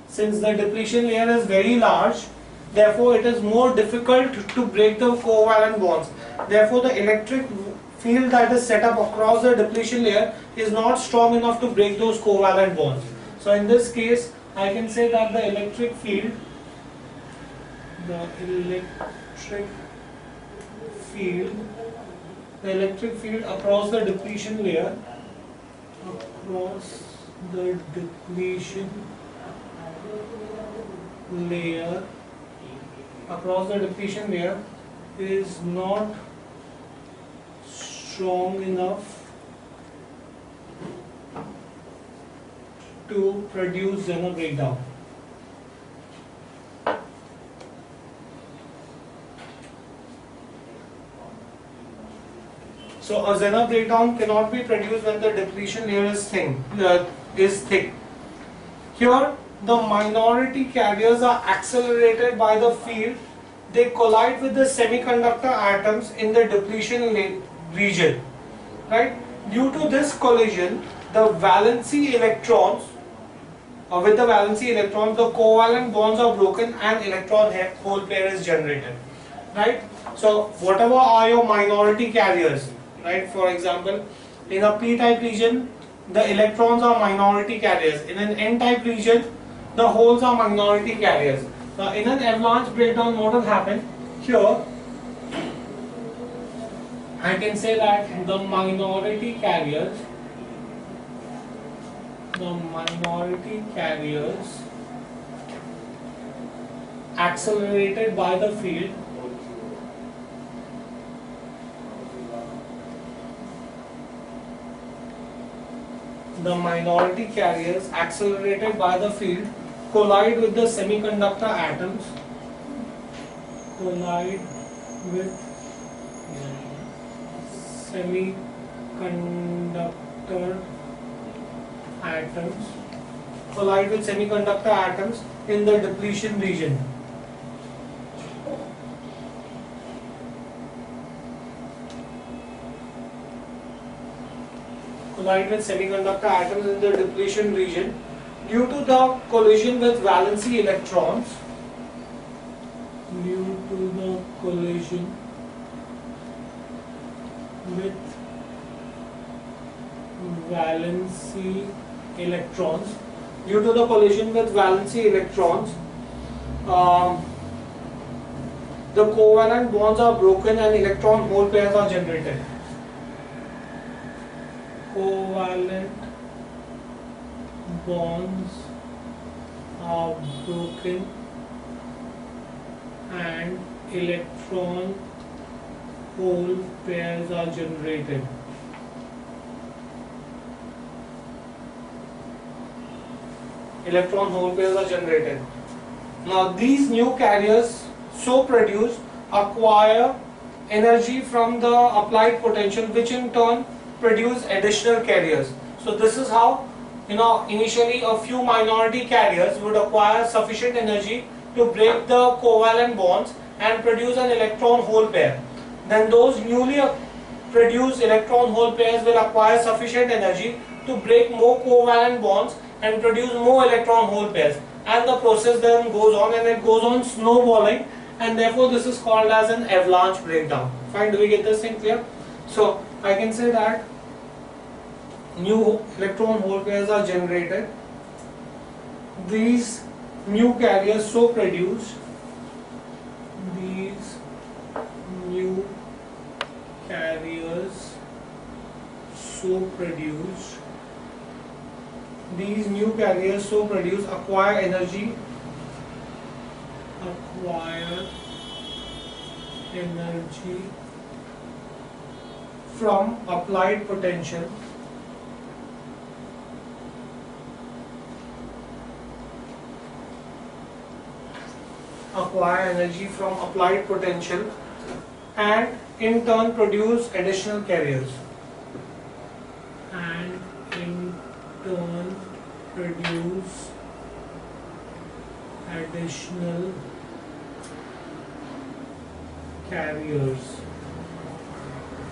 since the depletion layer is very large, therefore it is more difficult to break the covalent bonds. Therefore, the electric field that is set up across the depletion layer is not strong enough to break those covalent bonds. So in this case, I can say that the electric field across the depletion layer is not strong enough to produce Zener breakdown. So a Zener breakdown cannot be produced when the depletion layer is thick. Here, the minority carriers are accelerated by the field. They collide with the semiconductor atoms in the depletion region. Right? Due to this collision, the valency electrons, the covalent bonds are broken and electron hole pair is generated. Right? So whatever are your minority carriers, right? For example, in a p-type region, the electrons are minority carriers. In an n-type region, the holes are minority carriers. Now, in an avalanche breakdown, what will happen? Here, I can say that the minority carriers accelerated by the field collide with the semiconductor atoms in the depletion region. Due to the collision with valency electrons. Due to the collision with valency electrons, the covalent bonds are broken and electron hole pairs are generated. Covalent bonds are broken and electron hole pairs are generated. electron hole pairs are generated. Now these new carriers so produced acquire energy from the applied potential, which in turn produce additional carriers. So this is how, initially a few minority carriers would acquire sufficient energy to break the covalent bonds and produce an electron hole pair. Then those newly produced electron hole pairs will acquire sufficient energy to break more covalent bonds and produce more electron hole pairs, and the process then goes on, and it goes on snowballing, and therefore this is called as an avalanche breakdown. Fine, do we get this thing clear? So I can say that new electron hole pairs are generated. These new carriers so produced, these new carriers so produced, these new carriers so produced acquire energy from applied potential and in turn produce additional carriers.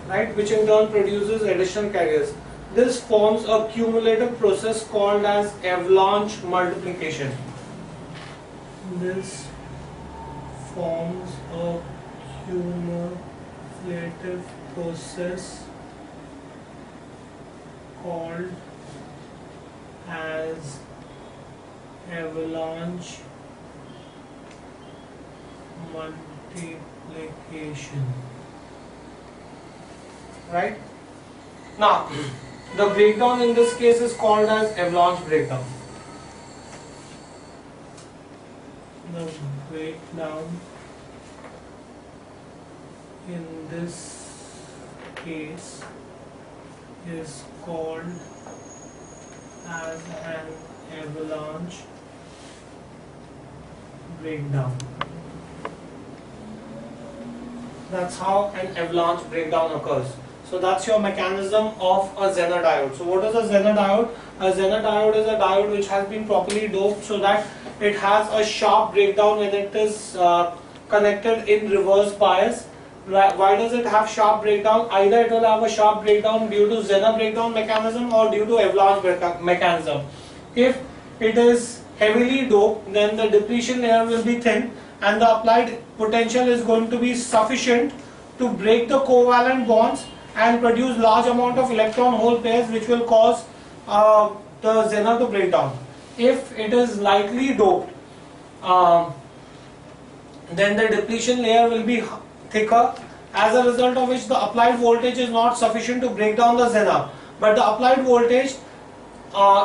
Right, which in turn produces additional carriers. This forms a cumulative process called as avalanche multiplication. This forms a cumulative process called as avalanche multiplication. Right? Now, the breakdown in this case is called as avalanche breakdown. The breakdown in this case is called as an avalanche breakdown. That's how an avalanche breakdown occurs. So that's your mechanism of a Zener diode. So what is a Zener diode? A Zener diode is a diode which has been properly doped so that it has a sharp breakdown when it is connected in reverse bias. Why does it have sharp breakdown? Either it will have a sharp breakdown due to Zener breakdown mechanism or due to avalanche mechanism. If it is heavily doped, then the depletion layer will be thin and the applied potential is going to be sufficient to break the covalent bonds and produce large amount of electron hole pairs, which will cause the Zener to break down. If it is lightly doped, then the depletion layer will be thicker, as a result of which the applied voltage is not sufficient to break down the Zener, but the applied voltage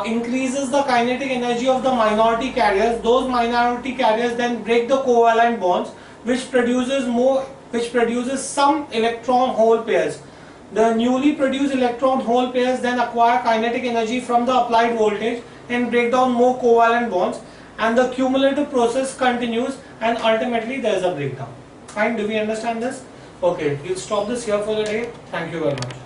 increases the kinetic energy of the minority carriers. Those minority carriers then break the covalent bonds, which produces some electron hole pairs. The newly produced electron hole pairs then acquire kinetic energy from the applied voltage and break down more covalent bonds, and the cumulative process continues and ultimately there is a breakdown. Fine, do we understand this? Okay, we'll stop this here for the day. Thank you very much.